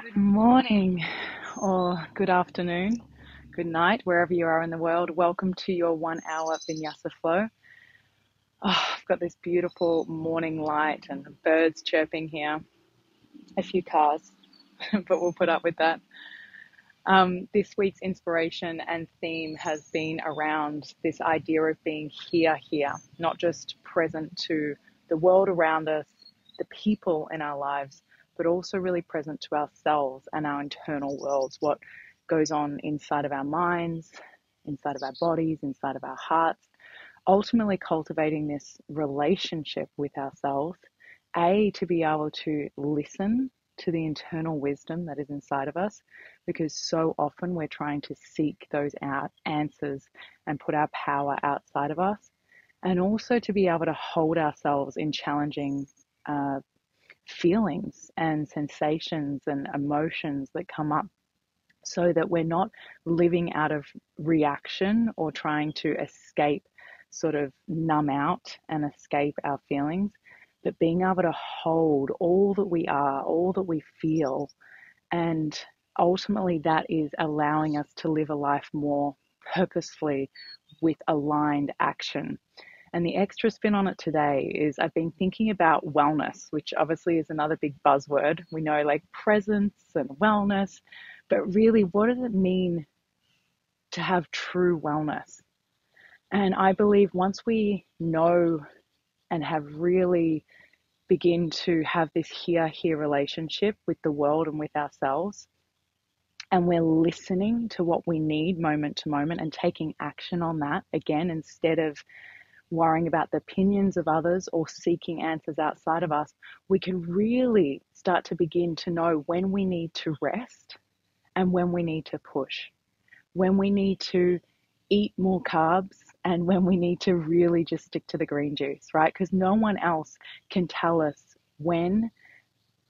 Good morning or good afternoon, good night, wherever you are in the world. Welcome to your 1 hour Vinyasa flow. I've got this beautiful morning light and the birds chirping here, a few cars, but we'll put up with that. This week's inspiration and theme has been around this idea of being here, not just present to the world around us, the people in our lives, but also really present to ourselves and our internal worlds, what goes on inside of our minds, inside of our bodies, inside of our hearts, ultimately cultivating this relationship with ourselves, to be able to listen to the internal wisdom that is inside of us, because so often we're trying to seek those answers and put our power outside of us, and also to be able to hold ourselves in challenging feelings and sensations and emotions that come up, so that we're not living out of reaction or trying to escape, sort of numb out and escape our feelings, but being able to hold all that we are, all that we feel, and ultimately that is allowing us to live a life more purposefully with aligned action. And the extra spin on it today is I've been thinking about wellness, which obviously is another big buzzword. We know, like, presence and wellness, but really, what does it mean to have true wellness? And I believe once we know and have really begin to have this here relationship with the world and with ourselves, and we're listening to what we need moment to moment and taking action on that, again, instead of worrying about the opinions of others or seeking answers outside of us, we can really start to begin to know when we need to rest and when we need to push, when we need to eat more carbs and when we need to really just stick to the green juice, right? Because no one else can tell us when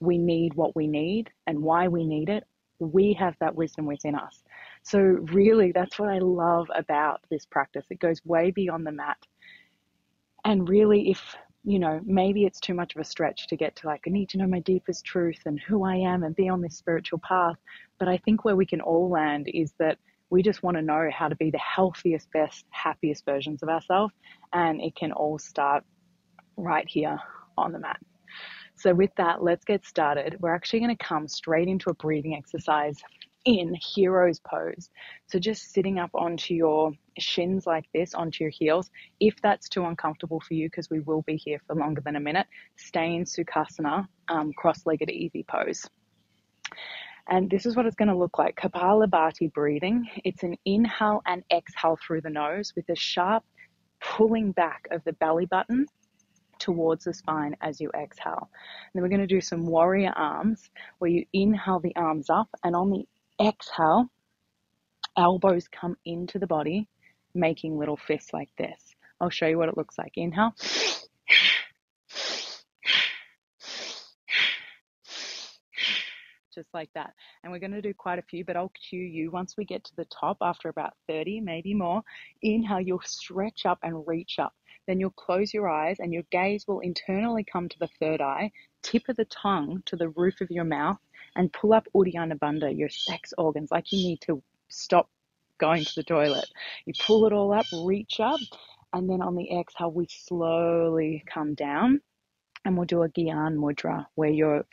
we need what we need and why we need it. We have that wisdom within us. So really, that's what I love about this practice. It goes way beyond the mat. And really, if, maybe it's too much of a stretch to get to, like, I need to know my deepest truth and who I am and be on this spiritual path. But I think where we can all land is that we just want to know how to be the healthiest, best, happiest versions of ourselves. And it can all start right here on the mat. So with that, let's get started. We're actually going to come straight into a breathing exercise in hero's pose. So just sitting up onto your shins like this, onto your heels. If that's too uncomfortable for you, because we will be here for longer than a minute, stay in Sukhasana, cross-legged easy pose. And this is what it's going to look like. Kapalabhati breathing. It's an inhale and exhale through the nose with a sharp pulling back of the belly button towards the spine as you exhale. And then we're going to do some warrior arms, where you inhale the arms up, and on the exhale, elbows come into the body, making little fists like this. I'll show you what it looks like. Inhale. Just like that. And we're going to do quite a few, but I'll cue you once we get to the top after about 30, maybe more. Inhale, you'll stretch up and reach up. Then you'll close your eyes and your gaze will internally come to the third eye, tip of the tongue to the roof of your mouth, and pull up Uddiyana Bandha, your sex organs, like you need to stop going to the toilet. You pull it all up, reach up, and then on the exhale, we slowly come down. And we'll do a Gyan Mudra, where your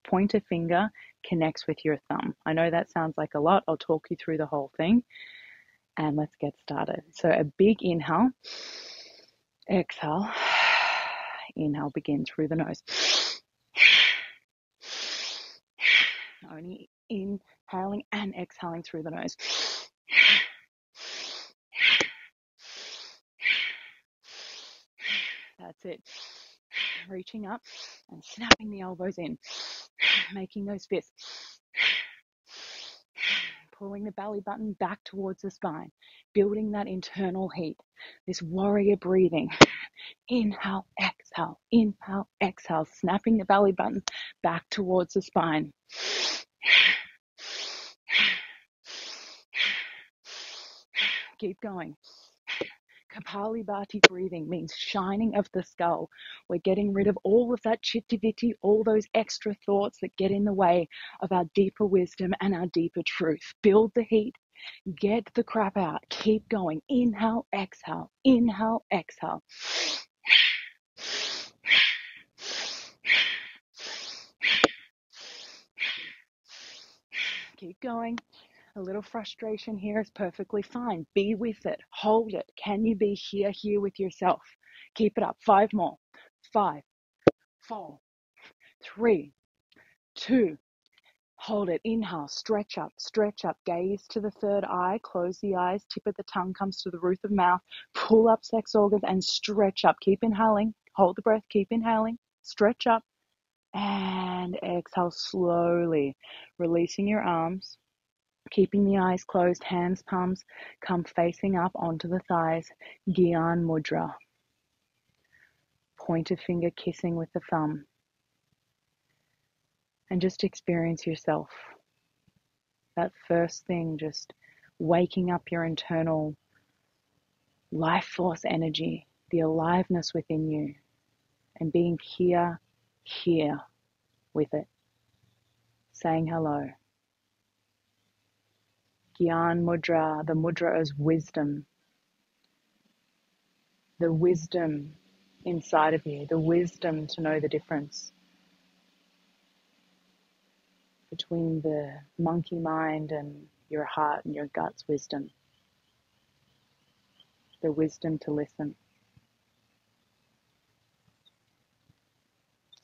pointer finger connects with your thumb. I know that sounds like a lot. I'll talk you through the whole thing. And let's get started. So a big inhale, exhale, inhale, begin through the nose. Only inhaling and exhaling through the nose. That's it. Reaching up and snapping the elbows in, making those fists. Pulling the belly button back towards the spine, building that internal heat, this warrior breathing. Inhale, exhale, snapping the belly button back towards the spine. Keep going. Kapalabhati breathing means shining of the skull. We're getting rid of all of that chitty-bitty, all those extra thoughts that get in the way of our deeper wisdom and our deeper truth. Build the heat. Get the crap out. Keep going. Inhale, exhale. Inhale, exhale. Keep going. A little frustration here is perfectly fine. Be with it. Hold it. Can you be here with yourself? Keep it up. 5 more. 5, 4, 3, 2. Hold it. Inhale. Stretch up. Stretch up. Gaze to the third eye. Close the eyes. Tip of the tongue comes to the roof of mouth. Pull up sex organs and stretch up. Keep inhaling. Hold the breath. Keep inhaling. Stretch up. And exhale slowly. Releasing your arms. Keeping the eyes closed, hands, palms come facing up onto the thighs. Gyan Mudra. Pointer finger kissing with the thumb. And just experience yourself. That first thing, just waking up your internal life force energy, the aliveness within you, and being here with it. Saying hello. Gyan Mudra, the mudra is wisdom. The wisdom inside of you, the wisdom to know the difference between the monkey mind and your heart and your gut's wisdom. The wisdom to listen.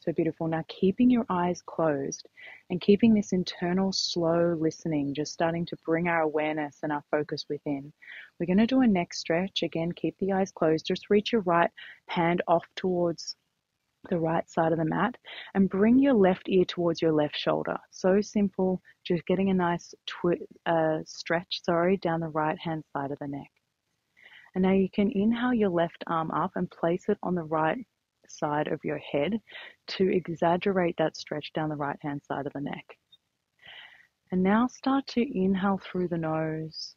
So beautiful. Now keeping your eyes closed and keeping this internal slow listening, just starting to bring our awareness and our focus within. We're going to do a neck stretch. Again, keep the eyes closed. Just reach your right hand off towards the right side of the mat and bring your left ear towards your left shoulder. So simple, just getting a nice stretch down the right hand side of the neck. And now you can inhale your left arm up and place it on the right side of your head to exaggerate that stretch down the right hand side of the neck. And now start to inhale through the nose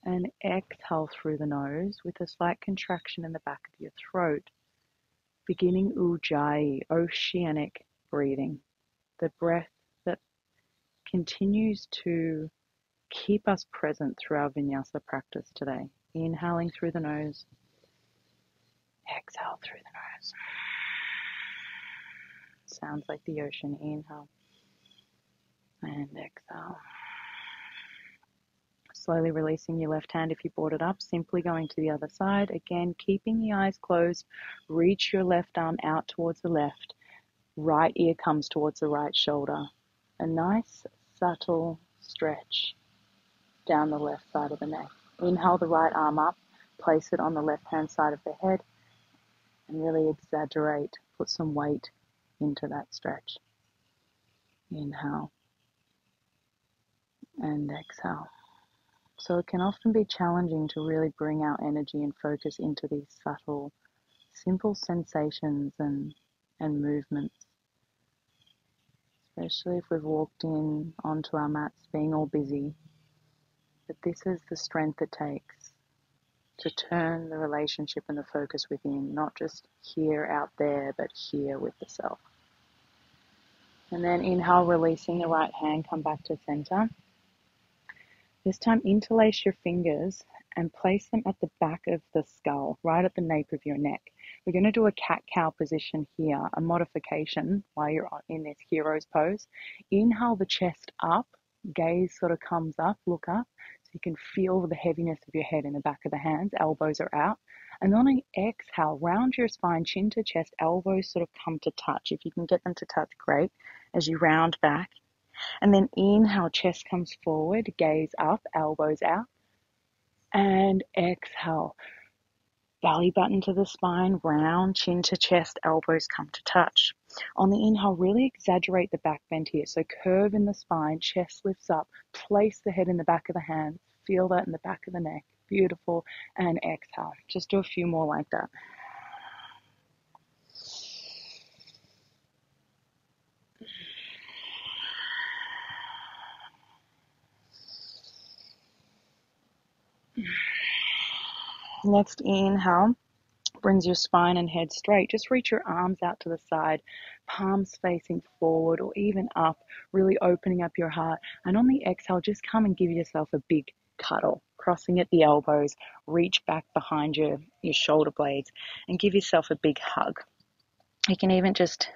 and exhale through the nose with a slight contraction in the back of your throat. Beginning Ujjayi, Oceanic Breathing, the breath that continues to keep us present through our Vinyasa practice today. Inhaling through the nose, exhale through the nose. Sounds like the ocean. Inhale and exhale. Slowly releasing your left hand if you brought it up, simply going to the other side. Again, keeping the eyes closed, reach your left arm out towards the left. Right ear comes towards the right shoulder. A nice, subtle stretch down the left side of the neck. Inhale the right arm up, place it on the left-hand side of the head, and really exaggerate, put some weight into that stretch. Inhale and exhale. So it can often be challenging to really bring our energy and focus into these subtle, simple sensations and movements. Especially if we've walked in onto our mats being all busy. But this is the strength it takes to turn the relationship and the focus within, not just here out there, but here with the self. And then inhale, releasing the right hand, come back to center. This time interlace your fingers and place them at the back of the skull, right at the nape of your neck. We're going to do a cat-cow position here, a modification while you're in this hero's pose. Inhale the chest up, gaze sort of comes up, look up, so you can feel the heaviness of your head in the back of the hands, elbows are out. And then on an exhale, round your spine, chin to chest, elbows sort of come to touch. If you can get them to touch, great, as you round back. And then inhale, chest comes forward, gaze up, elbows out. And exhale, belly button to the spine, round, chin to chest, elbows come to touch. On the inhale, really exaggerate the back bend here. So curve in the spine, chest lifts up, place the head in the back of the hands, feel that in the back of the neck. Beautiful. And exhale. Just do a few more like that. Next inhale brings your spine and head straight. Just reach your arms out to the side, palms facing forward or even up, really opening up your heart. And on the exhale, just come and give yourself a big cuddle, crossing at the elbows, reach back behind your shoulder blades and give yourself a big hug. You can even just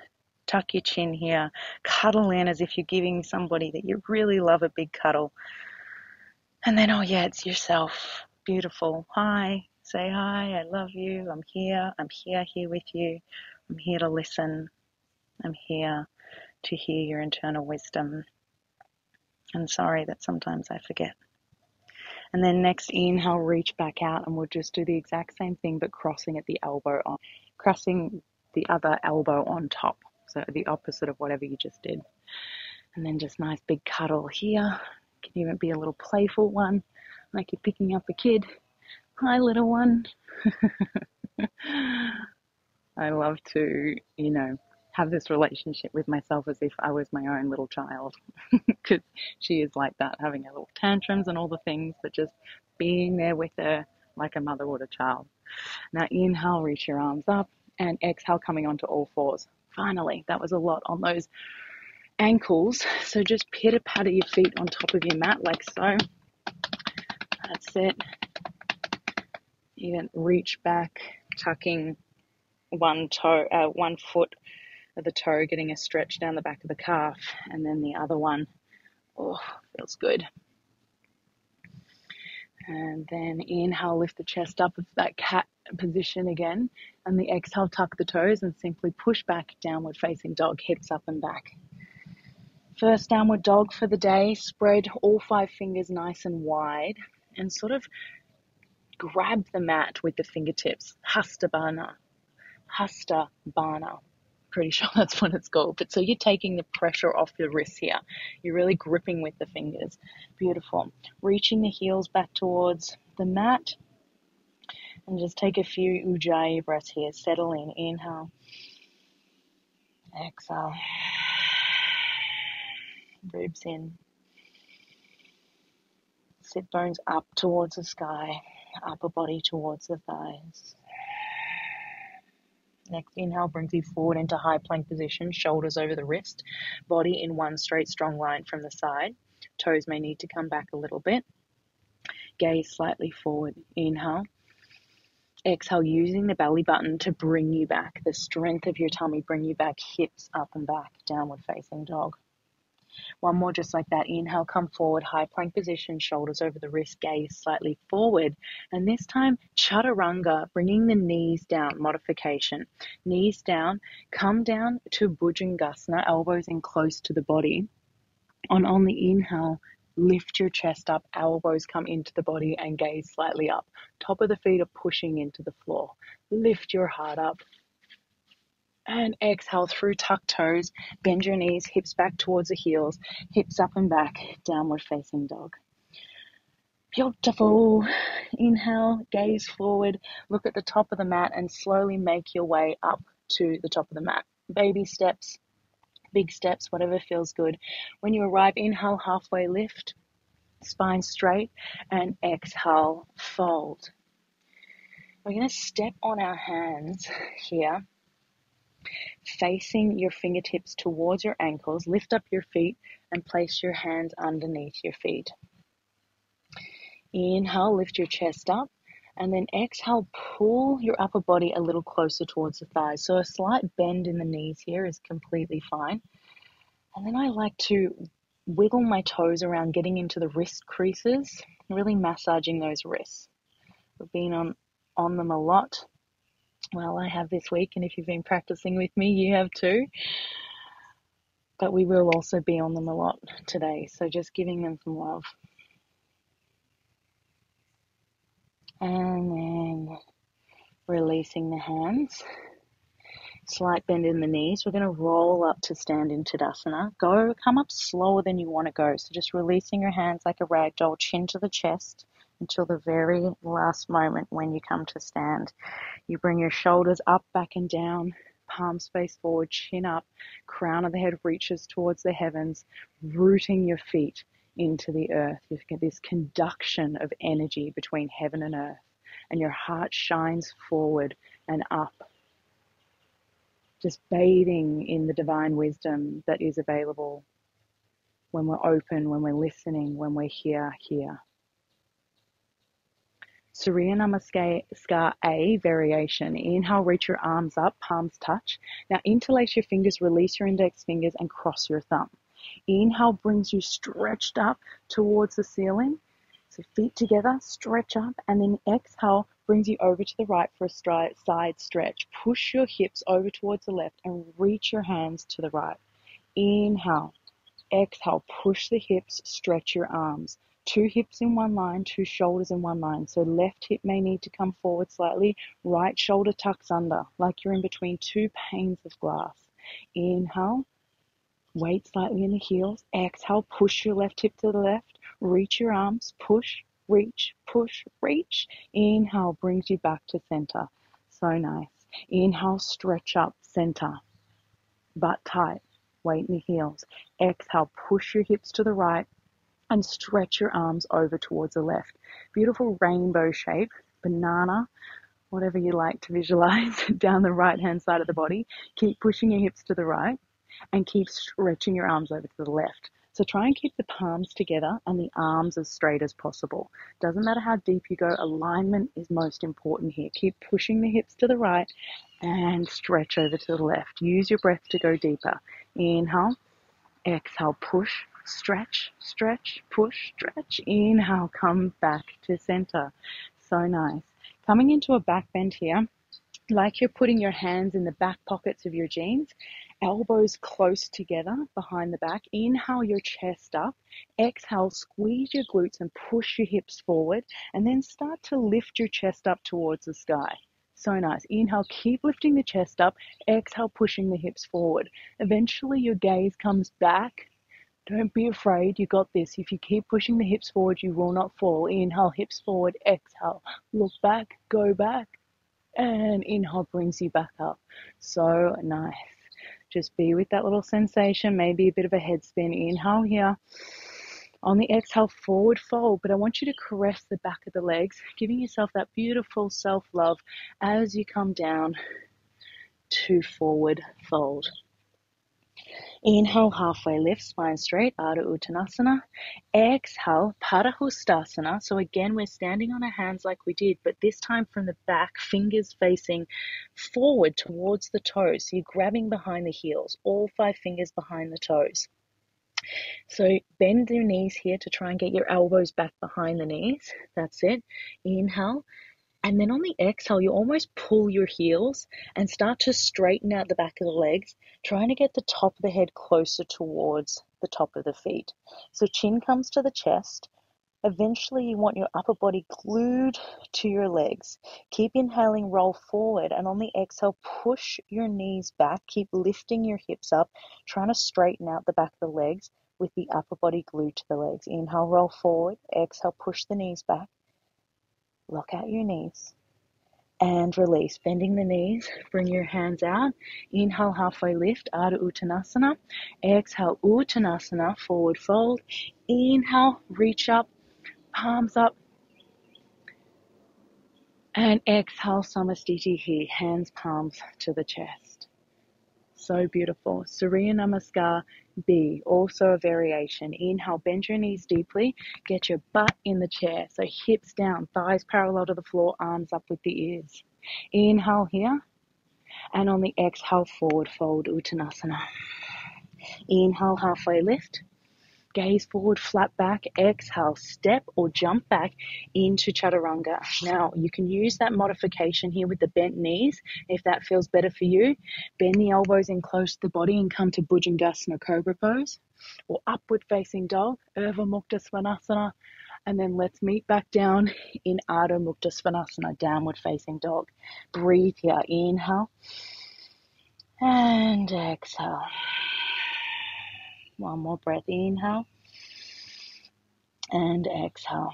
tuck your chin here, cuddle in as if you're giving somebody that you really love a big cuddle. And then, oh yeah, it's yourself. Beautiful. Hi. Say hi. I love you. I'm here. I'm here with you. I'm here to listen. I'm here to hear your internal wisdom. And sorry that sometimes I forget. And then next inhale, reach back out, and we'll just do the exact same thing, but crossing at the elbow on, crossing the other elbow on top. So the opposite of whatever you just did. And then just nice big cuddle here. Can even be a little playful one, like you're picking up a kid. Hi, little one. I love to, have this relationship with myself as if I was my own little child, because she is like that, having her little tantrums and all the things, but just being there with her like a mother would a child. Now inhale, reach your arms up, and exhale, coming onto all fours. Finally, that was a lot on those ankles, so just pitter-patter your feet on top of your mat like so. That's it. Even reach back, tucking one foot of the toe, getting a stretch down the back of the calf, and then the other one. Oh, feels good. And then inhale, lift the chest up into that cat position again, and the exhale, tuck the toes and simply push back, downward facing dog, hips up and back. First downward dog for the day. Spread all 5 fingers nice and wide and sort of grab the mat with the fingertips. Hastabana. Pretty sure that's what it's called. But so you're taking the pressure off your wrists here. You're really gripping with the fingers. Beautiful. Reaching the heels back towards the mat. And just take a few Ujjayi breaths here. Settle in. Inhale. Exhale. Ribs in. Sit bones up towards the sky. Upper body towards the thighs. Next inhale brings you forward into high plank position, shoulders over the wrist, body in one straight strong line from the side. Toes may need to come back a little bit. Gaze slightly forward. Inhale. Exhale, using the belly button to bring you back. The strength of your tummy, bring you back, hips up and back, downward facing dog. One more just like that. Inhale, come forward, high plank position, shoulders over the wrist, gaze slightly forward. And this time, chaturanga, bringing the knees down, modification. Knees down, come down to Bhujangasana, elbows in close to the body. On the inhale, lift your chest up, elbows come into the body and gaze slightly up. Top of the feet are pushing into the floor. Lift your heart up. And exhale through tucked toes, bend your knees, hips back towards the heels, hips up and back, downward facing dog. Beautiful. Inhale, gaze forward, look at the top of the mat and slowly make your way up to the top of the mat. Baby steps, big steps, whatever feels good. When you arrive, inhale, halfway lift, spine straight, and exhale, fold. We're going to step on our hands here, facing your fingertips towards your ankles. Lift up your feet and place your hands underneath your feet. Inhale, lift your chest up, and then exhale, pull your upper body a little closer towards the thighs. So a slight bend in the knees here is completely fine. And then I like to wiggle my toes around, getting into the wrist creases, really massaging those wrists. We've been on them a lot. Well, I have this week, and if you've been practicing with me, you have too. But we will also be on them a lot today, so just giving them some love. And then releasing the hands. Slight bend in the knees. We're going to roll up to stand in Tadasana. Come up slower than you want to go. So just releasing your hands like a rag doll, chin to the chest until the very last moment when you come to stand. You bring your shoulders up, back and down, palms face forward, chin up, crown of the head reaches towards the heavens, rooting your feet into the earth. You get this conduction of energy between heaven and earth. and your heart shines forward and up, just bathing in the divine wisdom that is available when we're open, when we're listening, when we're here. Surya Namaskar A variation. Inhale, reach your arms up, palms touch. Now interlace your fingers, release your index fingers and cross your thumb. Inhale brings you stretched up towards the ceiling. So feet together, stretch up, and then exhale brings you over to the right for a side stretch. Push your hips over towards the left and reach your hands to the right. Inhale. Exhale, push the hips, stretch your arms. 2 hips in one line, 2 shoulders in one line. So left hip may need to come forward slightly, right shoulder tucks under, like you're in between 2 panes of glass. Inhale, weight slightly in the heels. Exhale, push your left hip to the left, reach your arms, push, reach, push, reach. Inhale, brings you back to center. So nice. Inhale, stretch up, center, butt tight. Weight in the heels. Exhale, push your hips to the right and stretch your arms over towards the left. Beautiful rainbow shape, banana, whatever you like to visualize down the right hand side of the body. Keep pushing your hips to the right and keep stretching your arms over to the left. So try and keep the palms together and the arms as straight as possible. Doesn't matter how deep you go, alignment is most important here. Keep pushing the hips to the right and stretch over to the left. Use your breath to go deeper. Inhale, exhale, push, stretch, stretch, push, stretch. Inhale, come back to center. So nice. Coming into a back bend here, like you're putting your hands in the back pockets of your jeans, elbows close together behind the back. Inhale your chest up. Exhale, squeeze your glutes and push your hips forward, and then start to lift your chest up towards the sky. So nice. Inhale, keep lifting the chest up. Exhale, pushing the hips forward. Eventually your gaze comes back. Don't be afraid, you got this. If you keep pushing the hips forward, you will not fall. Inhale, hips forward. Exhale, look back, go back. And inhale brings you back up. So nice. Just be with that little sensation, maybe a bit of a head spin. Inhale here. On the exhale, forward fold, but I want you to caress the back of the legs, giving yourself that beautiful self-love as you come down to forward fold. Inhale, halfway lift, spine straight, Ardha Uttanasana. Exhale, Padahustasana. So again, we're standing on our hands like we did, but this time from the back, fingers facing forward towards the toes. So you're grabbing behind the heels, all 5 fingers behind the toes. So bend your knees here to try and get your elbows back behind the knees. That's it. Inhale. And then on the exhale, you almost pull your heels and start to straighten out the back of the legs, trying to get the top of the head closer towards the top of the feet. So chin comes to the chest. Eventually, you want your upper body glued to your legs. Keep inhaling, roll forward, and on the exhale, push your knees back. Keep lifting your hips up, trying to straighten out the back of the legs with the upper body glued to the legs. Inhale, roll forward. Exhale, push the knees back. Lock out your knees and release. Bending the knees, bring your hands out. Inhale, halfway lift, Ardha Uttanasana. Exhale, Uttanasana, forward fold. Inhale, reach up, palms up. And exhale, Samastiti here, hands, palms to the chest. So beautiful. Surya Namaskar B, also a variation. Inhale, bend your knees deeply. Get your butt in the chair. So hips down, thighs parallel to the floor, arms up with the ears. Inhale here. And on the exhale, forward fold, Uttanasana. Inhale, halfway lift. Gaze forward, flat back. Exhale, step or jump back into Chaturanga. Now, you can use that modification here with the bent knees if that feels better for you. Bend the elbows in close to the body and come to Bhujangasana, Cobra Pose, or Upward Facing Dog, Urdhva Mukta Svanasana, and then let's meet back down in Ardha Mukta Svanasana, Downward Facing Dog. Breathe here. Inhale and exhale. One more breath. Inhale and exhale.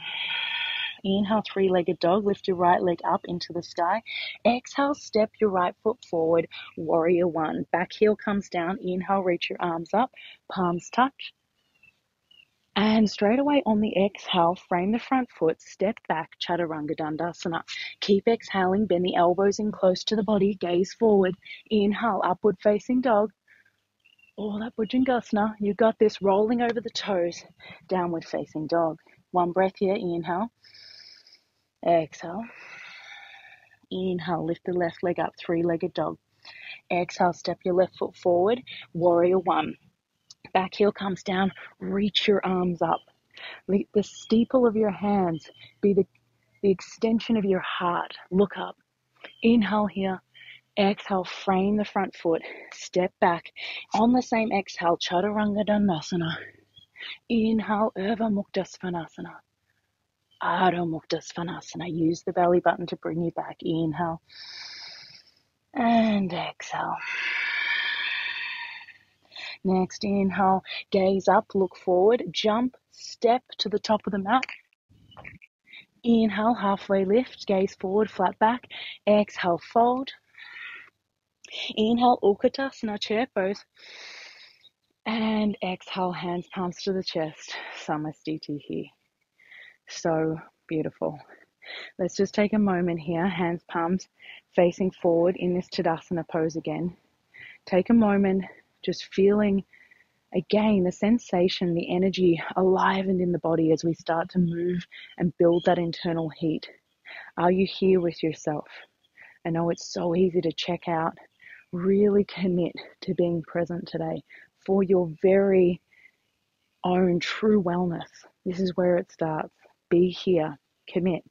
Inhale, 3-legged dog. Lift your right leg up into the sky. Exhale, step your right foot forward. Warrior 1. Back heel comes down. Inhale, reach your arms up. Palms touch. And straight away on the exhale, frame the front foot, step back, Chaturanga Dandasana. Keep exhaling, bend the elbows in close to the body, gaze forward. Inhale, upward facing dog. All that Bhujangasana. You got this, rolling over the toes, downward facing dog. One breath here, inhale. Exhale. Inhale, lift the left leg up, three-legged dog. Exhale, step your left foot forward, warrior one. Back heel comes down, reach your arms up. Let the steeple of your hands be the extension of your heart. Look up. Inhale here. Exhale, frame the front foot. Step back. On the same exhale, Chaturanga Dandasana. Inhale, Urdhva Mukta Svanasana. Adho Mukta Svanasana. Use the belly button to bring you back. Inhale. And exhale. Next, inhale, gaze up, look forward, jump, step to the top of the mat. Inhale, halfway lift, gaze forward, flat back. Exhale, fold. Inhale, Utkatasana, chair pose. And exhale, hands, palms to the chest. Samastitihi. So beautiful. Let's just take a moment here, hands, palms facing forward in this Tadasana pose again. Take a moment, just feeling again the sensation, the energy alivened in the body as we start to move and build that internal heat. Are you here with yourself? I know it's so easy to check out. Really commit to being present today for your very own true wellness. This is where it starts. Be here. Commit.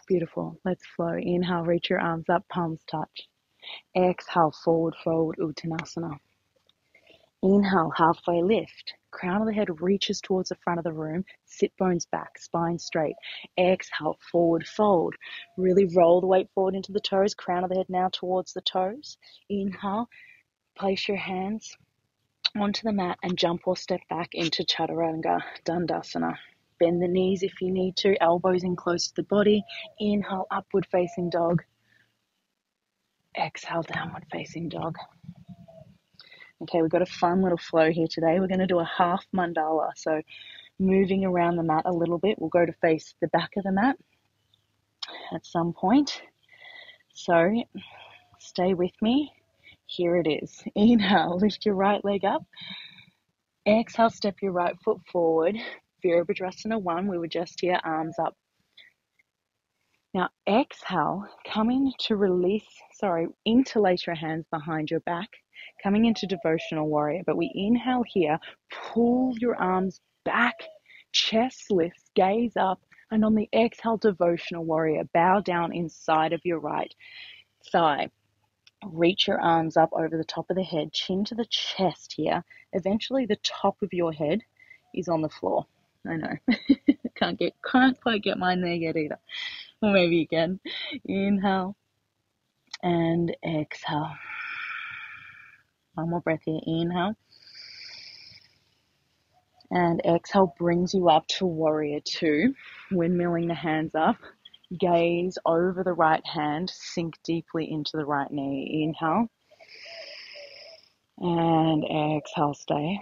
Beautiful. Let's flow. Inhale, reach your arms up, palms touch. Exhale, forward fold, Uttanasana. Inhale, halfway lift. Crown of the head reaches towards the front of the room. Sit bones back, spine straight. Exhale, forward fold. Really roll the weight forward into the toes. Crown of the head now towards the toes. Inhale, place your hands onto the mat and jump or step back into Chaturanga Dandasana. Bend the knees if you need to, elbows in close to the body. Inhale, upward facing dog. Exhale, downward facing dog. Okay, we've got a fun little flow here today. We're going to do a half mandala. So moving around the mat a little bit. We'll go to face the back of the mat at some point. So stay with me. Here it is. Inhale, lift your right leg up. Exhale, step your right foot forward. Virabhadrasana 1, we were just here, arms up. Now exhale, coming to release, interlace your hands behind your back, coming into Devotional Warrior. But we inhale here, pull your arms back, chest lifts, gaze up, and on the exhale, Devotional Warrior, bow down inside of your right thigh. Reach your arms up over the top of the head, chin to the chest here. Eventually the top of your head is on the floor. I know, can't quite get mine there yet either. Or maybe you can. Inhale and exhale. One more breath here. Inhale. And exhale brings you up to Warrior 2. Windmilling the hands up. Gaze over the right hand. Sink deeply into the right knee. Inhale. And exhale, stay.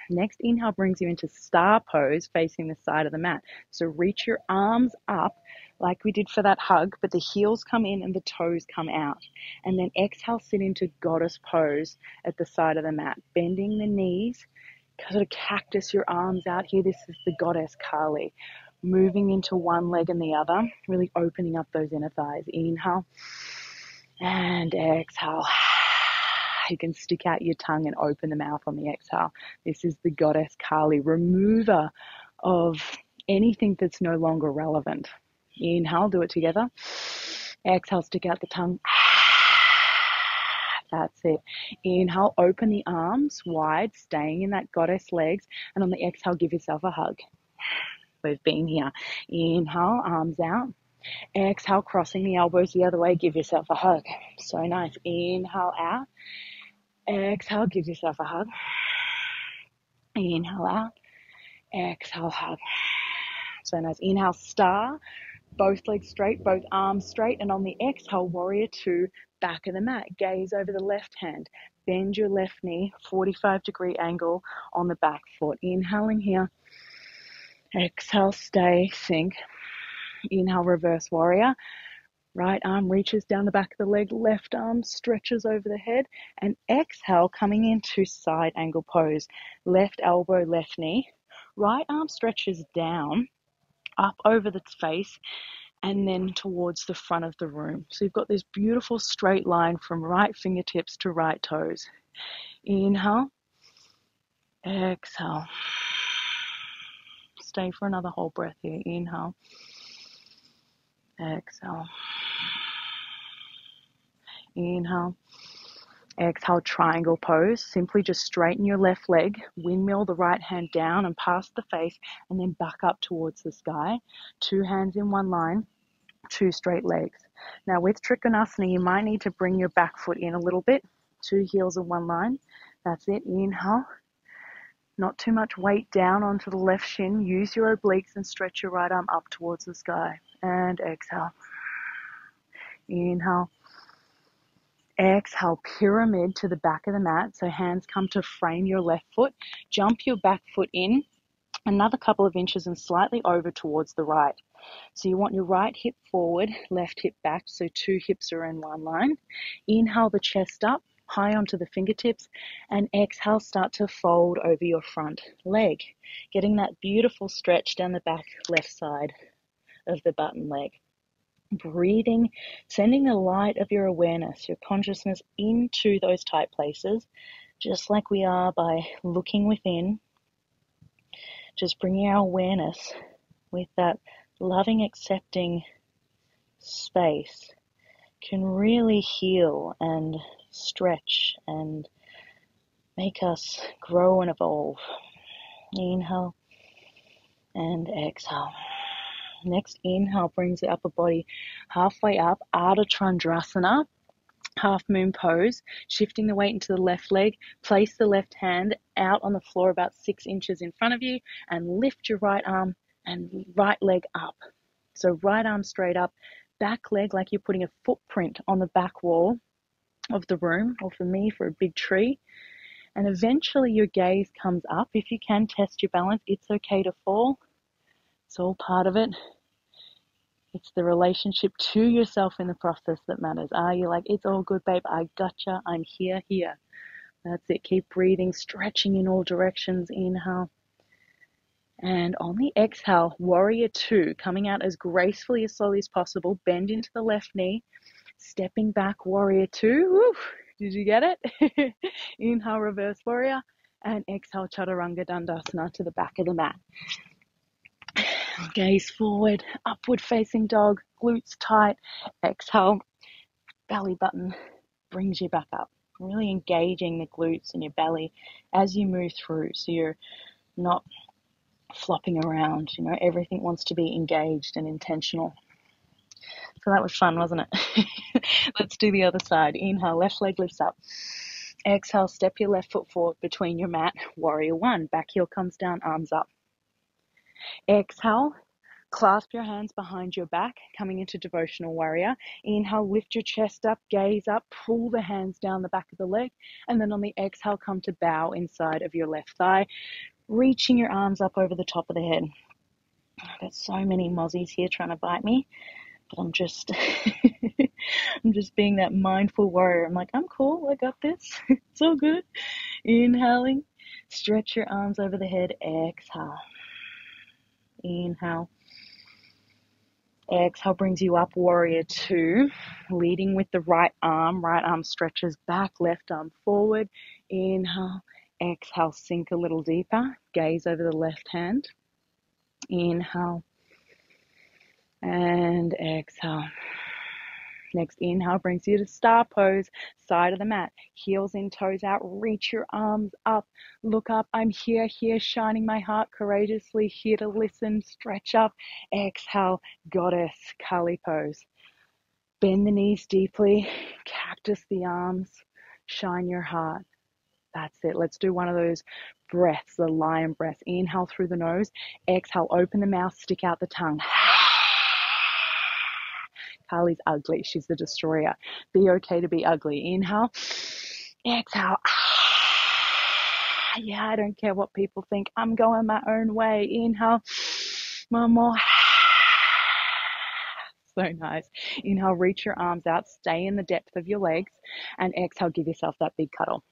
Next inhale brings you into star pose facing the side of the mat. So reach your arms up like we did for that hug, but the heels come in and the toes come out. And then exhale, sit into goddess pose at the side of the mat, bending the knees, sort of cactus your arms out here. This is the goddess Kali. Moving into one leg and the other, really opening up those inner thighs. Inhale and exhale. You can stick out your tongue and open the mouth on the exhale. This is the goddess Kali, remover of anything that's no longer relevant. Inhale, do it together. Exhale, stick out the tongue. That's it. Inhale, open the arms wide, staying in that goddess legs. And on the exhale, give yourself a hug. We've been here. Inhale, arms out. Exhale, crossing the elbows the other way, give yourself a hug. So nice. Inhale out. Exhale, give yourself a hug. Inhale out. Exhale, hug. So nice. Inhale, star. Both legs straight, both arms straight. And on the exhale, warrior two, back of the mat. Gaze over the left hand. Bend your left knee, 45-degree angle on the back foot. Inhaling here. Exhale, stay, think. Inhale, reverse warrior. Right arm reaches down the back of the leg, left arm stretches over the head, and exhale, coming into side angle pose. Left elbow, left knee. Right arm stretches down, up over the face, and then towards the front of the room. So you've got this beautiful straight line from right fingertips to right toes. Inhale, exhale. Stay for another whole breath here. Inhale, exhale. Inhale. Exhale, triangle pose. Simply just straighten your left leg, windmill the right hand down and past the face, and then back up towards the sky. Two hands in one line, two straight legs. Now with Trikonasana, you might need to bring your back foot in a little bit. Two heels in one line. That's it. Inhale. Not too much weight down onto the left shin. Use your obliques and stretch your right arm up towards the sky. And exhale. Inhale. Exhale, pyramid to the back of the mat. So hands come to frame your left foot. Jump your back foot in another couple of inches and slightly over towards the right. So you want your right hip forward, left hip back. So two hips are in one line. Inhale the chest up, high onto the fingertips, and exhale, start to fold over your front leg. Getting that beautiful stretch down the back left side of the button leg. Breathing, sending the light of your awareness, your consciousness into those tight places, just like we are by looking within. Just bringing our awareness with that loving, accepting space can really heal and stretch and make us grow and evolve. Inhale and exhale. Next inhale brings the upper body halfway up, Ardha Chandrasana, half moon pose, shifting the weight into the left leg. Place the left hand out on the floor about 6 inches in front of you and lift your right arm and right leg up. So right arm straight up, back leg like you're putting a footprint on the back wall of the room, or for me, for a big tree. And eventually your gaze comes up. If you can, test your balance. It's okay to fall. It's all part of it. It's the relationship to yourself in the process that matters. Are you like, it's all good, babe, I gotcha, I'm here. That's it. Keep breathing, stretching in all directions. Inhale. And on the exhale, warrior two, coming out as gracefully, as slowly as possible. Bend into the left knee. Stepping back, warrior two. Woo. Did you get it? Inhale, reverse warrior. And exhale, chaturanga dandasana to the back of the mat. Gaze forward, upward facing dog, glutes tight. Exhale, belly button brings you back up. Really engaging the glutes and your belly as you move through. So you're not flopping around, everything wants to be engaged and intentional. So that was fun, wasn't it? Let's do the other side. Inhale, left leg lifts up. Exhale, step your left foot forward between your mat. Warrior one, back heel comes down, arms up. Exhale, clasp your hands behind your back, coming into Devotional Warrior. Inhale, lift your chest up, gaze up, pull the hands down the back of the leg. And then on the exhale, come to bow inside of your left thigh, reaching your arms up over the top of the head. I've got so many mozzies here trying to bite me, but I'm just being that mindful warrior. I'm like, I'm cool, I got this. It's all good. Inhaling, stretch your arms over the head, exhale. Inhale. Exhale brings you up, warrior two, leading with the right arm stretches back, left arm forward. Inhale, exhale, sink a little deeper, gaze over the left hand. Inhale and exhale. Next inhale brings you to star pose, side of the mat, heels in, toes out, reach your arms up, look up. I'm here, shining my heart courageously, here to listen, stretch up. Exhale, goddess, Kali pose. Bend the knees deeply, cactus the arms, shine your heart. That's it. Let's do one of those breaths, the lion breath. Inhale through the nose, exhale, open the mouth, stick out the tongue. Kali's ugly. She's the destroyer. Be okay to be ugly. Inhale. Exhale. Yeah, I don't care what people think. I'm going my own way. Inhale. One more. So nice. Inhale, reach your arms out. Stay in the depth of your legs. And exhale, give yourself that big cuddle.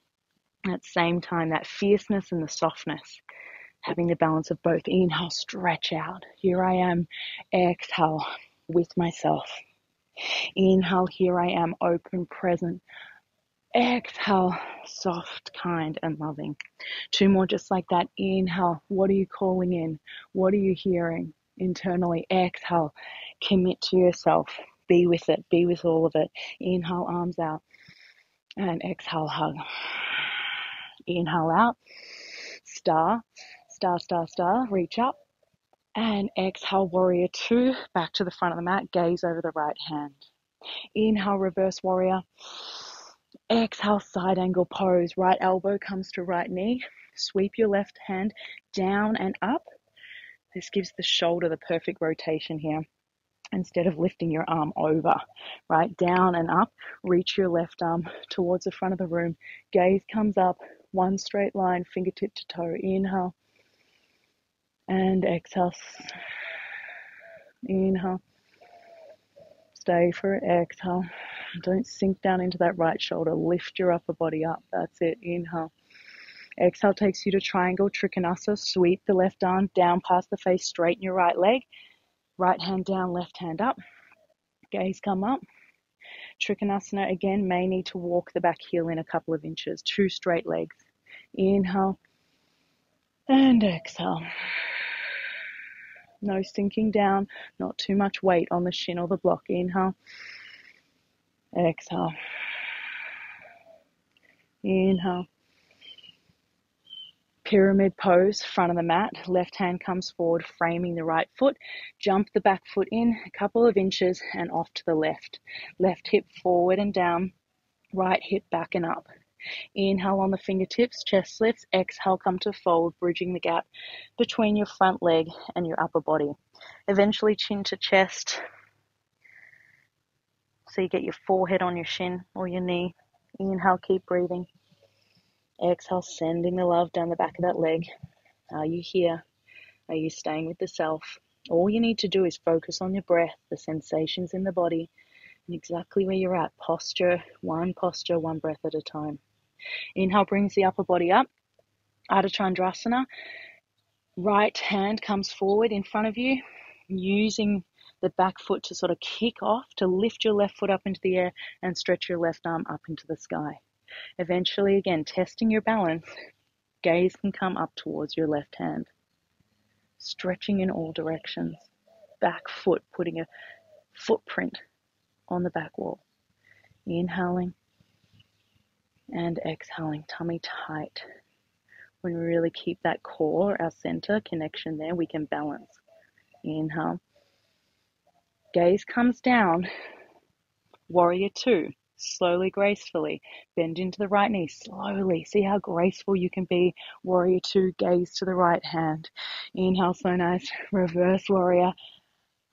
At the same time, that fierceness and the softness, having the balance of both. Inhale, stretch out. Here I am. Exhale, with myself. Inhale, here I am, open, present. Exhale, soft, kind, and loving. 2 more just like that. Inhale, what are you calling in? What are you hearing internally? Exhale, commit to yourself. Be with it. Be with all of it. Inhale, arms out. And exhale, hug. Inhale out. Star, star, star, star. Reach up. And exhale, warrior 2. Back to the front of the mat. Gaze over the right hand. Inhale, reverse warrior. Exhale, side angle pose. Right elbow comes to right knee. Sweep your left hand down and up. This gives the shoulder the perfect rotation here. Instead of lifting your arm over, right? Down and up. Reach your left arm towards the front of the room. Gaze comes up. One straight line, fingertip to toe. Inhale. And exhale. Inhale. Stay for it. Exhale. Don't sink down into that right shoulder. Lift your upper body up. That's it. Inhale. Exhale takes you to triangle trikonasa. Sweep the left arm down past the face. Straighten your right leg. Right hand down, left hand up. Gaze come up. Trikonasana again, may need to walk the back heel in a couple of inches. 2 straight legs. Inhale. And exhale. No sinking down. Not too much weight on the shin or the block. Inhale. Exhale. Inhale. Pyramid pose, front of the mat. Left hand comes forward, framing the right foot. Jump the back foot in a couple of inches and off to the left. Left hip forward and down. Right hip back and up. Inhale on the fingertips, chest lifts. Exhale, come to fold, bridging the gap between your front leg and your upper body. Eventually chin to chest. So you get your forehead on your shin or your knee. Inhale, keep breathing. Exhale, sending the love down the back of that leg. Are you here? Are you staying with the self? All you need to do is focus on your breath, the sensations in the body, and exactly where you're at. Posture, one breath at a time. Inhale brings the upper body up. Ardha Chandrasana. Right hand comes forward in front of you, using the back foot to sort of kick off, to lift your left foot up into the air and stretch your left arm up into the sky. Eventually, again, testing your balance, gaze can come up towards your left hand. Stretching in all directions. Back foot, putting a footprint on the back wall. Inhaling and exhaling, tummy tight. When we really keep that core, our center connection there, we can balance. Inhale. Gaze comes down. Warrior 2. Slowly, gracefully. Bend into the right knee. Slowly. See how graceful you can be. Warrior 2. Gaze to the right hand. Inhale, so nice. Reverse warrior.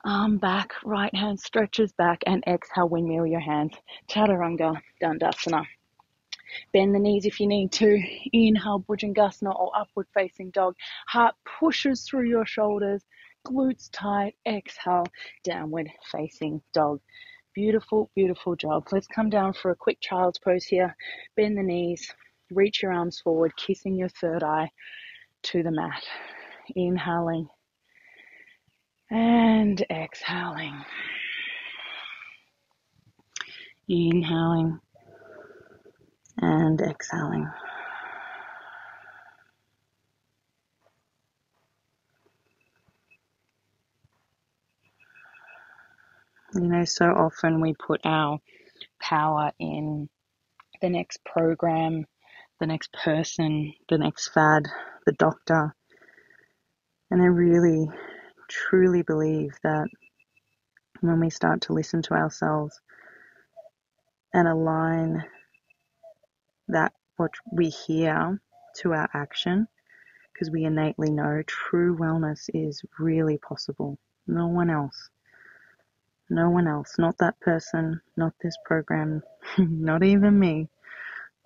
Arm back. Right hand stretches back. And exhale, windmill your hands. Chaturanga Dandasana. Bend the knees if you need to. Inhale, Bhujangasana or upward facing dog. Heart pushes through your shoulders. Glutes tight. Exhale, downward facing dog. Beautiful, beautiful job. Let's come down for a quick child's pose here. Bend the knees. Reach your arms forward, kissing your third eye to the mat. Inhaling and exhaling. Inhaling and exhaling. You know, so often we put our power in the next program, the next person, the next fad, the doctor. And I really, truly believe that when we start to listen to ourselves and align that what we hear to our action, because we innately know true wellness is really possible. No one else No one else, not that person, not this program, not even me.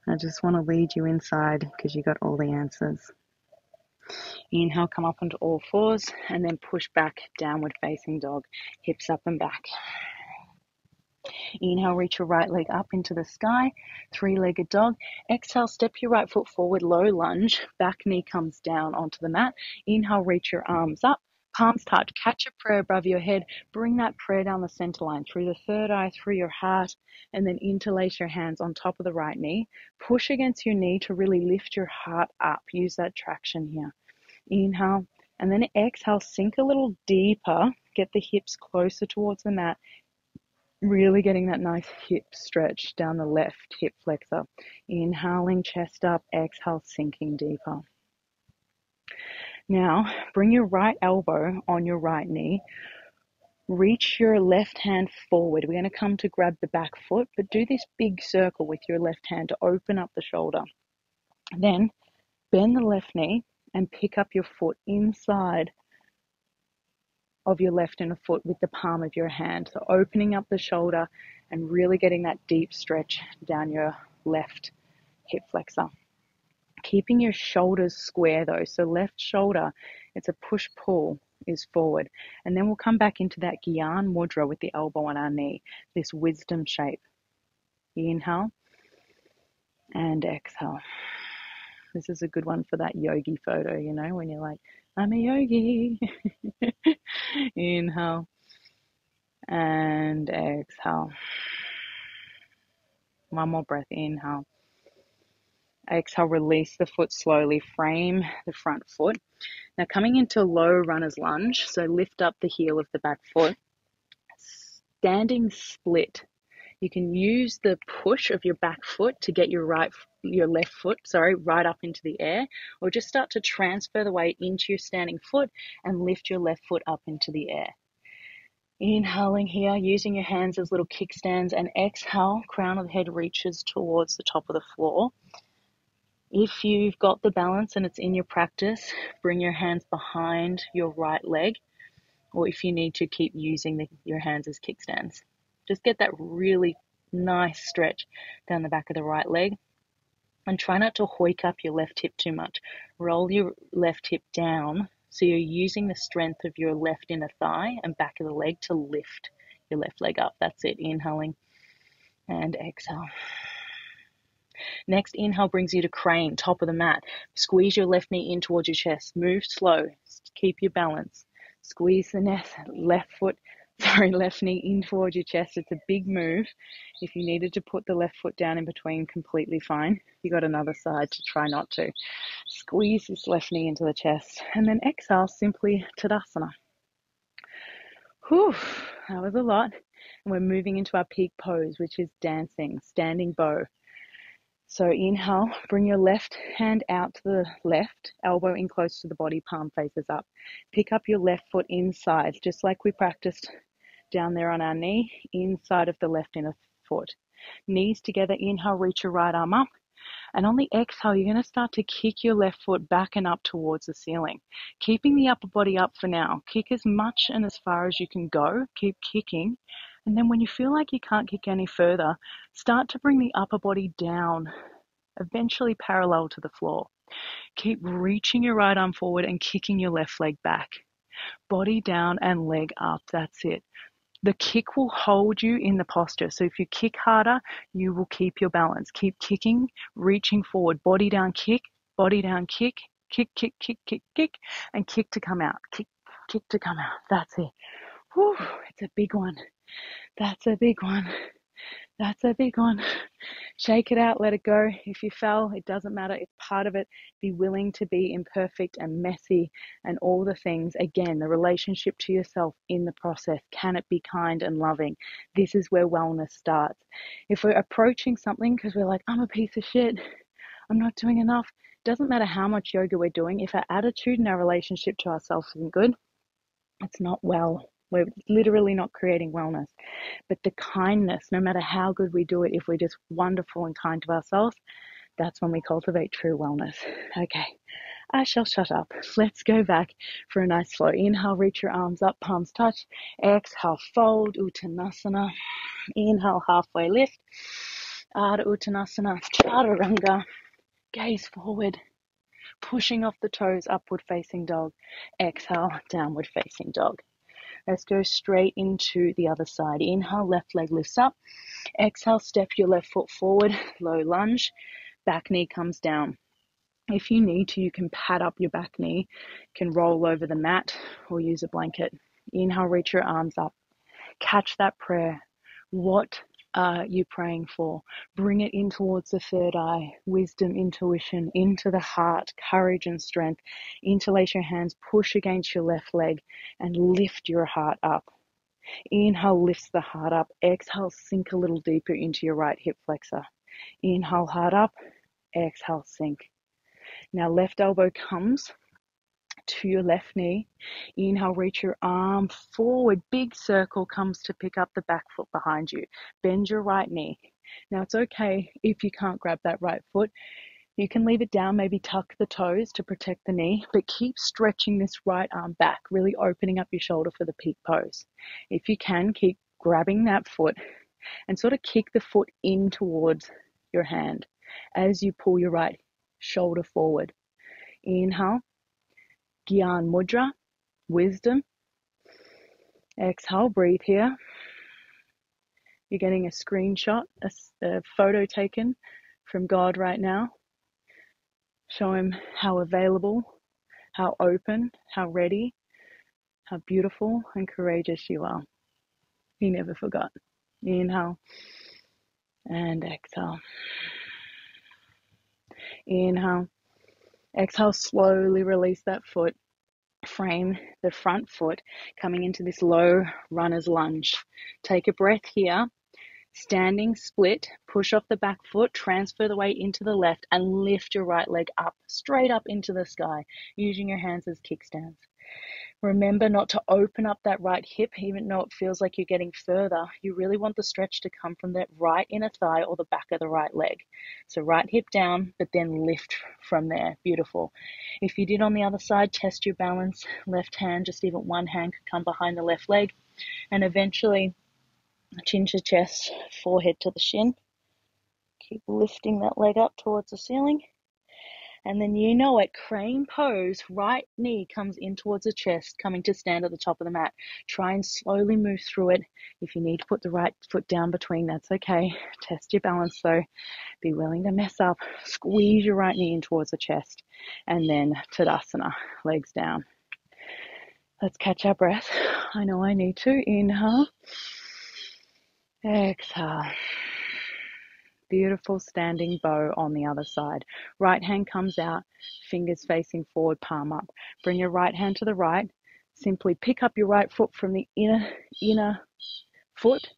I just want to lead you inside because you got all the answers. Inhale, come up onto all fours and then push back, downward facing dog, hips up and back. Inhale, reach your right leg up into the sky, three-legged dog. Exhale, step your right foot forward, low lunge, back knee comes down onto the mat. Inhale, reach your arms up, palms touch, catch a prayer above your head, bring that prayer down the center line, through the third eye, through your heart, and then interlace your hands on top of the right knee. Push against your knee to really lift your heart up. Use that traction here. Inhale, and then exhale, sink a little deeper, get the hips closer towards the mat. Really getting that nice hip stretch down the left hip flexor. Inhaling, chest up, exhale, sinking deeper. Now, bring your right elbow on your right knee. Reach your left hand forward. We're going to come to grab the back foot, but do this big circle with your left hand to open up the shoulder. Then, bend the left knee and pick up your foot inside of your left inner foot with the palm of your hand. So opening up the shoulder and really getting that deep stretch down your left hip flexor. Keeping your shoulders square though. So left shoulder, it's a push-pull is forward. And then we'll come back into that Gyan Mudra with the elbow on our knee, this wisdom shape. Inhale and exhale. This is a good one for that yogi photo, you know, when you're like, I'm a yogi. Inhale and exhale. One more breath. Inhale. Exhale, release the foot slowly. Frame the front foot. Now coming into low runner's lunge. So lift up the heel of the back foot. Standing split. You can use the push of your back foot to get your left foot right up into the air, or just start to transfer the weight into your standing foot and lift your left foot up into the air. Inhaling here, using your hands as little kickstands, and exhale, crown of the head reaches towards the top of the floor. If you've got the balance and it's in your practice, bring your hands behind your right leg, or if you need to, keep using your hands as kickstands. Just get that really nice stretch down the back of the right leg, and try not to hoik up your left hip too much. Roll your left hip down so you're using the strength of your left inner thigh and back of the leg to lift your left leg up. That's it. Inhaling and exhale. Next, inhale brings you to crane, top of the mat. Squeeze your left knee in towards your chest. Move slow. Keep your balance. Squeeze the left knee in towards your chest. It's a big move. If you needed to put the left foot down in between, completely fine. You got another side to try not to. Squeeze this left knee into the chest, and then exhale, simply Tadasana. Whew, that was a lot. And we're moving into our peak pose, which is dancing, standing bow. So inhale, bring your left hand out to the left, elbow in close to the body, palm faces up. Pick up your left foot inside, just like we practiced down there on our knee, inside of the left inner foot. Knees together, inhale, reach your right arm up. And on the exhale, you're going to start to kick your left foot back and up towards the ceiling. Keeping the upper body up for now. Kick as much and as far as you can go. Keep kicking. And then when you feel like you can't kick any further, start to bring the upper body down, eventually parallel to the floor. Keep reaching your right arm forward and kicking your left leg back. Body down and leg up. That's it. The kick will hold you in the posture. So if you kick harder, you will keep your balance. Keep kicking, reaching forward. Body down, kick, kick, kick, kick, kick, kick, kick, and kick to come out. Kick, kick to come out. That's it. Whew, it's a big one. That's a big one. That's a big one. Shake it out, let it go. If you fell, it doesn't matter. It's part of it. Be willing to be imperfect and messy and all the things. Again, the relationship to yourself in the process. Can it be kind and loving? This is where wellness starts. If we're approaching something because we're like, I'm a piece of shit, I'm not doing enough, it doesn't matter how much yoga we're doing. If our attitude and our relationship to ourselves isn't good, it's not well. We're literally not creating wellness. But the kindness, no matter how good we do it, if we're just wonderful and kind to ourselves, that's when we cultivate true wellness. Okay, I shall shut up. Let's go back for a nice flow. Inhale, reach your arms up, palms touch. Exhale, fold, Uttanasana. Inhale, halfway lift. Ardha Uttanasana, Chaturanga. Gaze forward, pushing off the toes, upward facing dog. Exhale, downward facing dog. Let's go straight into the other side. Inhale, left leg lifts up. Exhale, step your left foot forward, low lunge. Back knee comes down. If you need to, you can pad up your back knee, can roll over the mat or use a blanket. Inhale, reach your arms up. Catch that prayer. What are you praying for? Bring it in towards the third eye, wisdom, intuition, into the heart, courage and strength. Interlace your hands, push against your left leg and lift your heart up. Inhale, lifts the heart up. Exhale, sink a little deeper into your right hip flexor. Inhale, heart up. Exhale, sink. Now left elbow comes to your left knee. Inhale, reach your arm forward. Big circle comes to pick up the back foot behind you. Bend your right knee. Now it's okay if you can't grab that right foot. You can leave it down, maybe tuck the toes to protect the knee, but keep stretching this right arm back, really opening up your shoulder for the peak pose. If you can, keep grabbing that foot and sort of kick the foot in towards your hand as you pull your right shoulder forward. Inhale, Gyan Mudra, wisdom. Exhale, breathe here. You're getting a screenshot, a photo taken from God right now. Show him how available, how open, how ready, how beautiful and courageous you are. He never forgot. Inhale and exhale. Inhale. Exhale, slowly release that foot. Frame the front foot coming into this low runner's lunge. Take a breath here. Standing split, push off the back foot, transfer the weight into the left and lift your right leg up, straight up into the sky, using your hands as kickstands. Remember not to open up that right hip, even though it feels like you're getting further. You really want the stretch to come from that right inner thigh or the back of the right leg. So right hip down, but then lift from there. Beautiful. If you did on the other side, test your balance. Left hand, just even one hand could come behind the left leg. And eventually, chin to chest, forehead to the shin. Keep lifting that leg up towards the ceiling. And then you know it, crane pose, right knee comes in towards the chest, coming to stand at the top of the mat. Try and slowly move through it. If you need to put the right foot down between, that's okay. Test your balance though. Be willing to mess up. Squeeze your right knee in towards the chest. And then Tadasana, legs down. Let's catch our breath. I know I need to. Inhale. Exhale. Beautiful standing bow on the other side. Right hand comes out, fingers facing forward, palm up. Bring your right hand to the right. Simply pick up your right foot from the inner foot.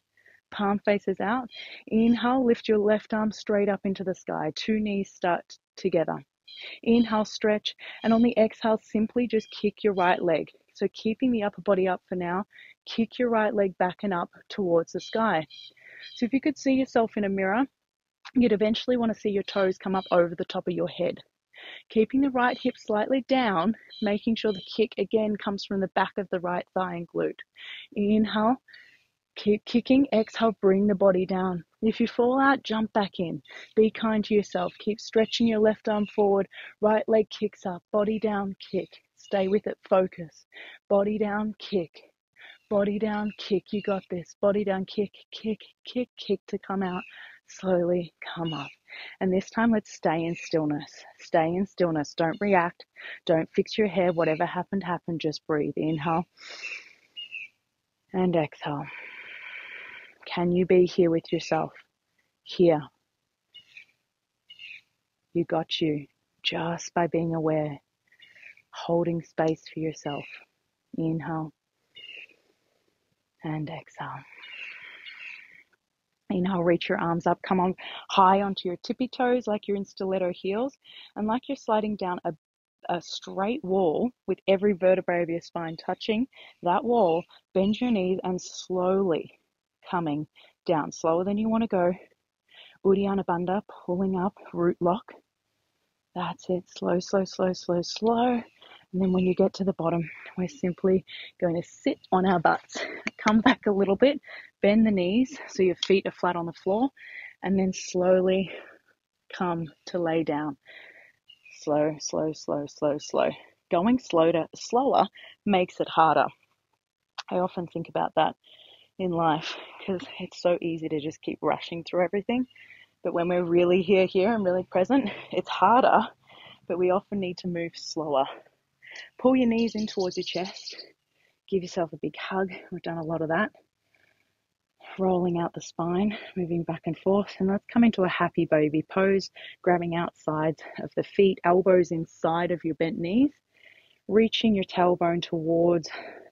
Palm faces out. Inhale, lift your left arm straight up into the sky. Two knees start together. Inhale, stretch. And on the exhale, simply just kick your right leg. So keeping the upper body up for now, kick your right leg back and up towards the sky. So if you could see yourself in a mirror, you'd eventually want to see your toes come up over the top of your head. Keeping the right hip slightly down, making sure the kick again comes from the back of the right thigh and glute. Inhale, keep kicking. Exhale, bring the body down. If you fall out, jump back in. Be kind to yourself. Keep stretching your left arm forward. Right leg kicks up. Body down, kick. Stay with it. Focus. Body down, kick. Body down, kick. You got this. Body down, kick, kick, kick, kick to come out. Slowly come up. And this time, let's stay in stillness. Stay in stillness. Don't react. Don't fix your hair. Whatever happened, happened. Just breathe. Inhale and exhale. Can you be here with yourself? Here. You got you. Just by being aware. Holding space for yourself. Inhale and exhale. Inhale, reach your arms up. Come on high onto your tippy toes like you're in stiletto heels and like you're sliding down a straight wall with every vertebrae of your spine touching that wall. Bend your knees and slowly coming down. Slower than you want to go. Uddiyana Bandha, pulling up, root lock. That's it. Slow, slow, slow, slow, slow. And then when you get to the bottom, we're simply going to sit on our butts. Come back a little bit, bend the knees so your feet are flat on the floor, and then slowly come to lay down. Slow, slow, slow, slow, slow. Going slower makes it harder. I often think about that in life because it's so easy to just keep rushing through everything. But when we're really here and really present, it's harder, but we often need to move slower. Pull your knees in towards your chest. Give yourself a big hug. We've done a lot of that. Rolling out the spine, moving back and forth. And let's come into a happy baby pose, grabbing outsides of the feet, elbows inside of your bent knees, reaching your tailbone towards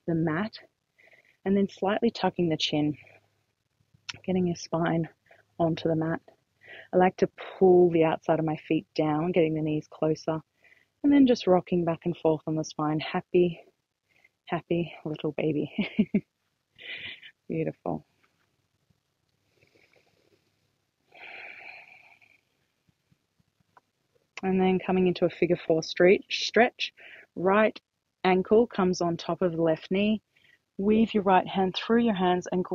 the mat, and then slightly tucking the chin, getting your spine onto the mat. I like to pull the outside of my feet down, getting the knees closer, and then just rocking back and forth on the spine. Happy, happy little baby. Beautiful. And then coming into a figure four stretch. Right ankle comes on top of the left knee. Weave your right hand through your hands and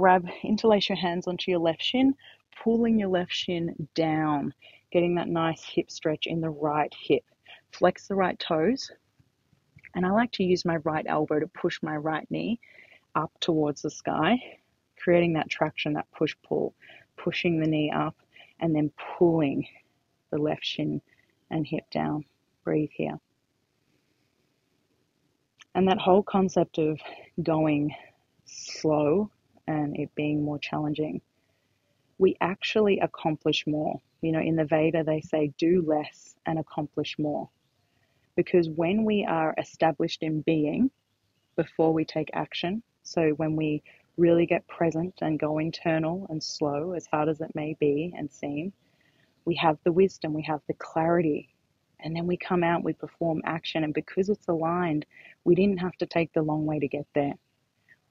interlace your hands onto your left shin, pulling your left shin down, getting that nice hip stretch in the right hip. Flex the right toes. And I like to use my right elbow to push my right knee up towards the sky, creating that traction, that push-pull, pushing the knee up and then pulling the left shin and hip down. Breathe here. And that whole concept of going slow and it being more challenging, we actually accomplish more. You know, in the Veda, they say do less and accomplish more. Because when we are established in being before we take action, so when we really get present and go internal and slow, as hard as it may be and seem, we have the wisdom, we have the clarity, and then we come out, we perform action, and because it's aligned, we didn't have to take the long way to get there.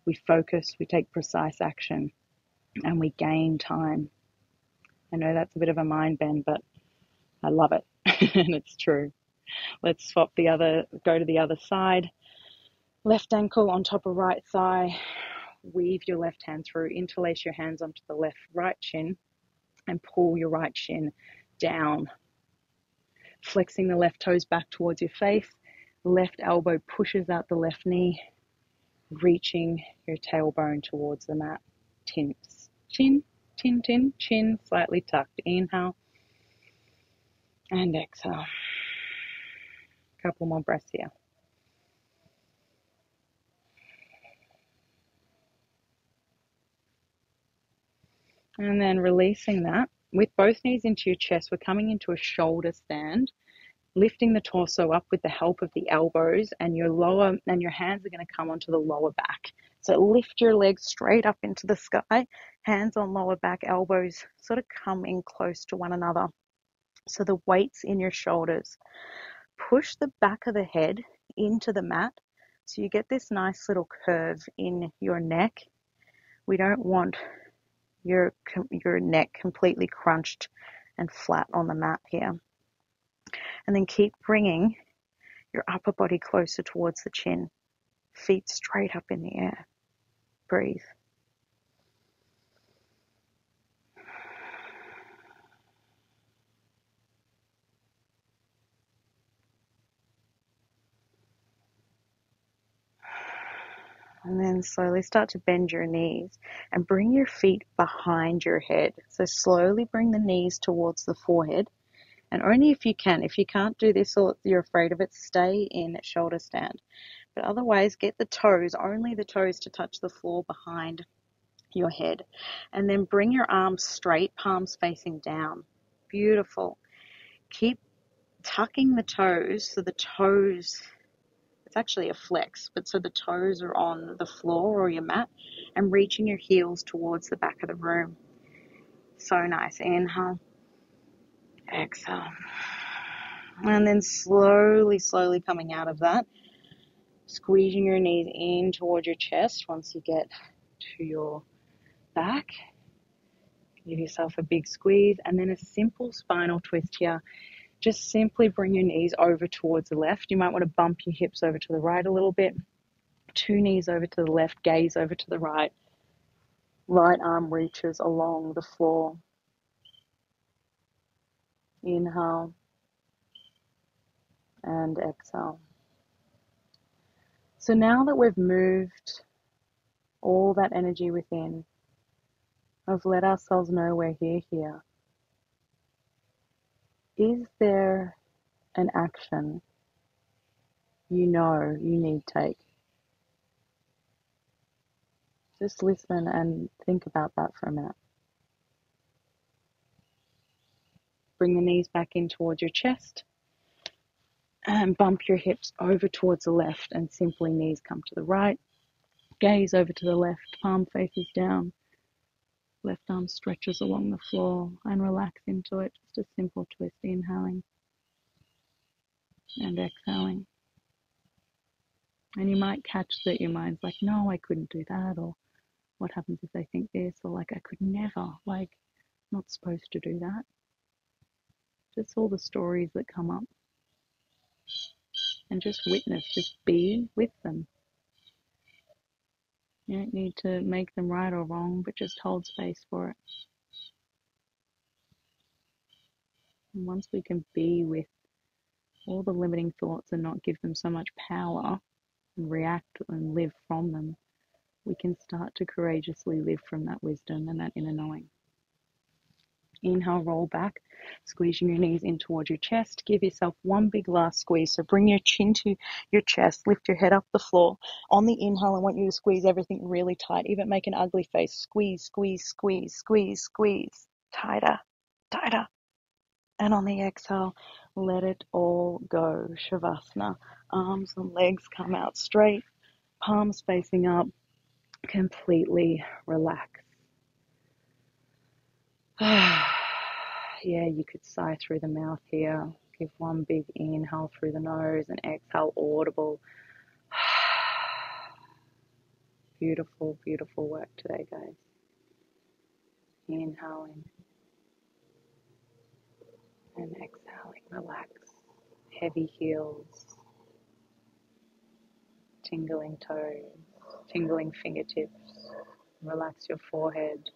We focus, we take precise action, and we gain time. I know that's a bit of a mind bend, but I love it, and it's true. Let's go to the other side. Left ankle on top of right thigh. Weave your left hand through, interlace your hands onto the right shin, and pull your right shin down. Flexing the left toes back towards your face. Left elbow pushes out the left knee, reaching your tailbone towards the mat. Chin, chin, slightly tucked. Inhale and exhale. Couple more breaths here. And then releasing that. With both knees into your chest, we're coming into a shoulder stand, lifting the torso up with the help of the elbows, and your hands are going to come onto the lower back. So lift your legs straight up into the sky, hands on lower back, elbows sort of come in close to one another. So the weight's in your shoulders. Push the back of the head into the mat so you get this nice little curve in your neck. We don't want your neck completely crunched and flat on the mat here. And then keep bringing your upper body closer towards the chin. Feet straight up in the air. Breathe. And then slowly start to bend your knees and bring your feet behind your head. So slowly bring the knees towards the forehead. And only if you can. If you can't do this or you're afraid of it, stay in shoulder stand. But otherwise, get the toes, only the toes to touch the floor behind your head. And then bring your arms straight, palms facing down. Beautiful. Keep tucking the toes so the toes, it's actually a flex, but so the toes are on the floor or your mat, and reaching your heels towards the back of the room. So nice. Inhale. Exhale. And then slowly coming out of that, squeezing your knees in towards your chest once you get to your back. Give yourself a big squeeze, and then a simple spinal twist here. Just simply bring your knees over towards the left. You might want to bump your hips over to the right a little bit. 2 knees over to the left, gaze over to the right. Right arm reaches along the floor. Inhale and exhale. So now that we've moved all that energy within, we've let ourselves know we're here. Is there an action you know you need to take? Just listen and think about that for a minute. Bring the knees back in towards your chest and bump your hips over towards the left, and simply knees come to the right. Gaze over to the left, palm faces down. Left arm stretches along the floor and relax into it. Just a simple twist, inhaling and exhaling. And you might catch that your mind's like, no, I couldn't do that, or what happens if they think this, or like, I could never, like, not supposed to do that. Just all the stories that come up. And just witness, just be with them. You don't need to make them right or wrong, but just hold space for it. And once we can be with all the limiting thoughts and not give them so much power and react and live from them, we can start to courageously live from that wisdom and that inner knowing. Inhale, roll back, squeezing your knees in towards your chest. Give yourself one big last squeeze. So bring your chin to your chest, lift your head up the floor. On the inhale, I want you to squeeze everything really tight. Even make an ugly face. Squeeze, squeeze, squeeze, squeeze, squeeze. Tighter, tighter. And on the exhale, let it all go. Shavasana. Arms and legs come out straight. Palms facing up. Completely relax. Yeah, you could sigh through the mouth here. Give one big inhale through the nose and exhale audible. Beautiful, beautiful work today, guys. Inhaling and exhaling. Relax. Heavy heels, tingling toes, tingling fingertips. Relax your forehead.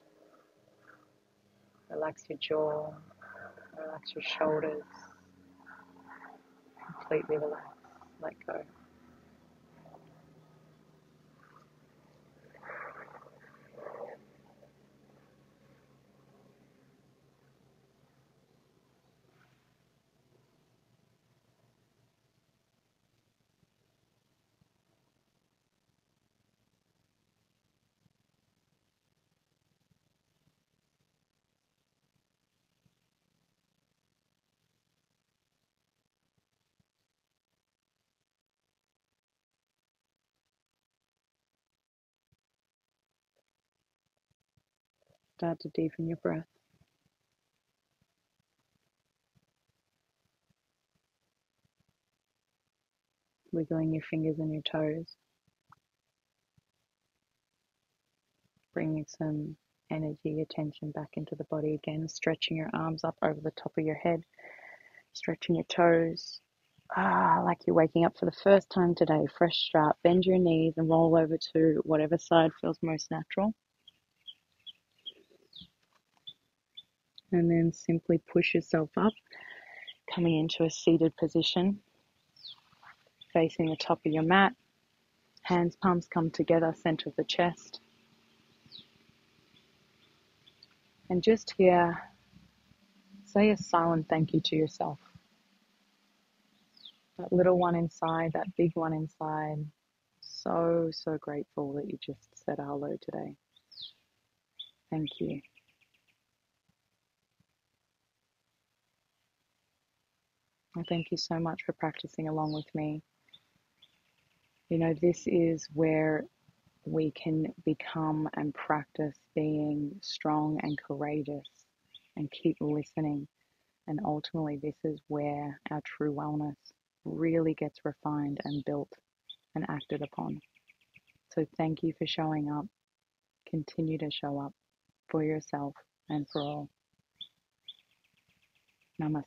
Relax your jaw. Relax your shoulders. Completely relax. Let go. Start to deepen your breath. Wiggling your fingers and your toes. Bringing some energy, attention back into the body again. Stretching your arms up over the top of your head. Stretching your toes. Like you're waking up for the first time today. Fresh start. Bend your knees and roll over to whatever side feels most natural. And then simply push yourself up, coming into a seated position, facing the top of your mat. Hands, palms come together, center of the chest. And just here, say a silent thank you to yourself. That little one inside, that big one inside. So, so grateful that you just said hello today. Thank you. And thank you so much for practicing along with me. You know, this is where we can become and practice being strong and courageous and keep listening. And ultimately, this is where our true wellness really gets refined and built and acted upon. So thank you for showing up. Continue to show up for yourself and for all. Namaste.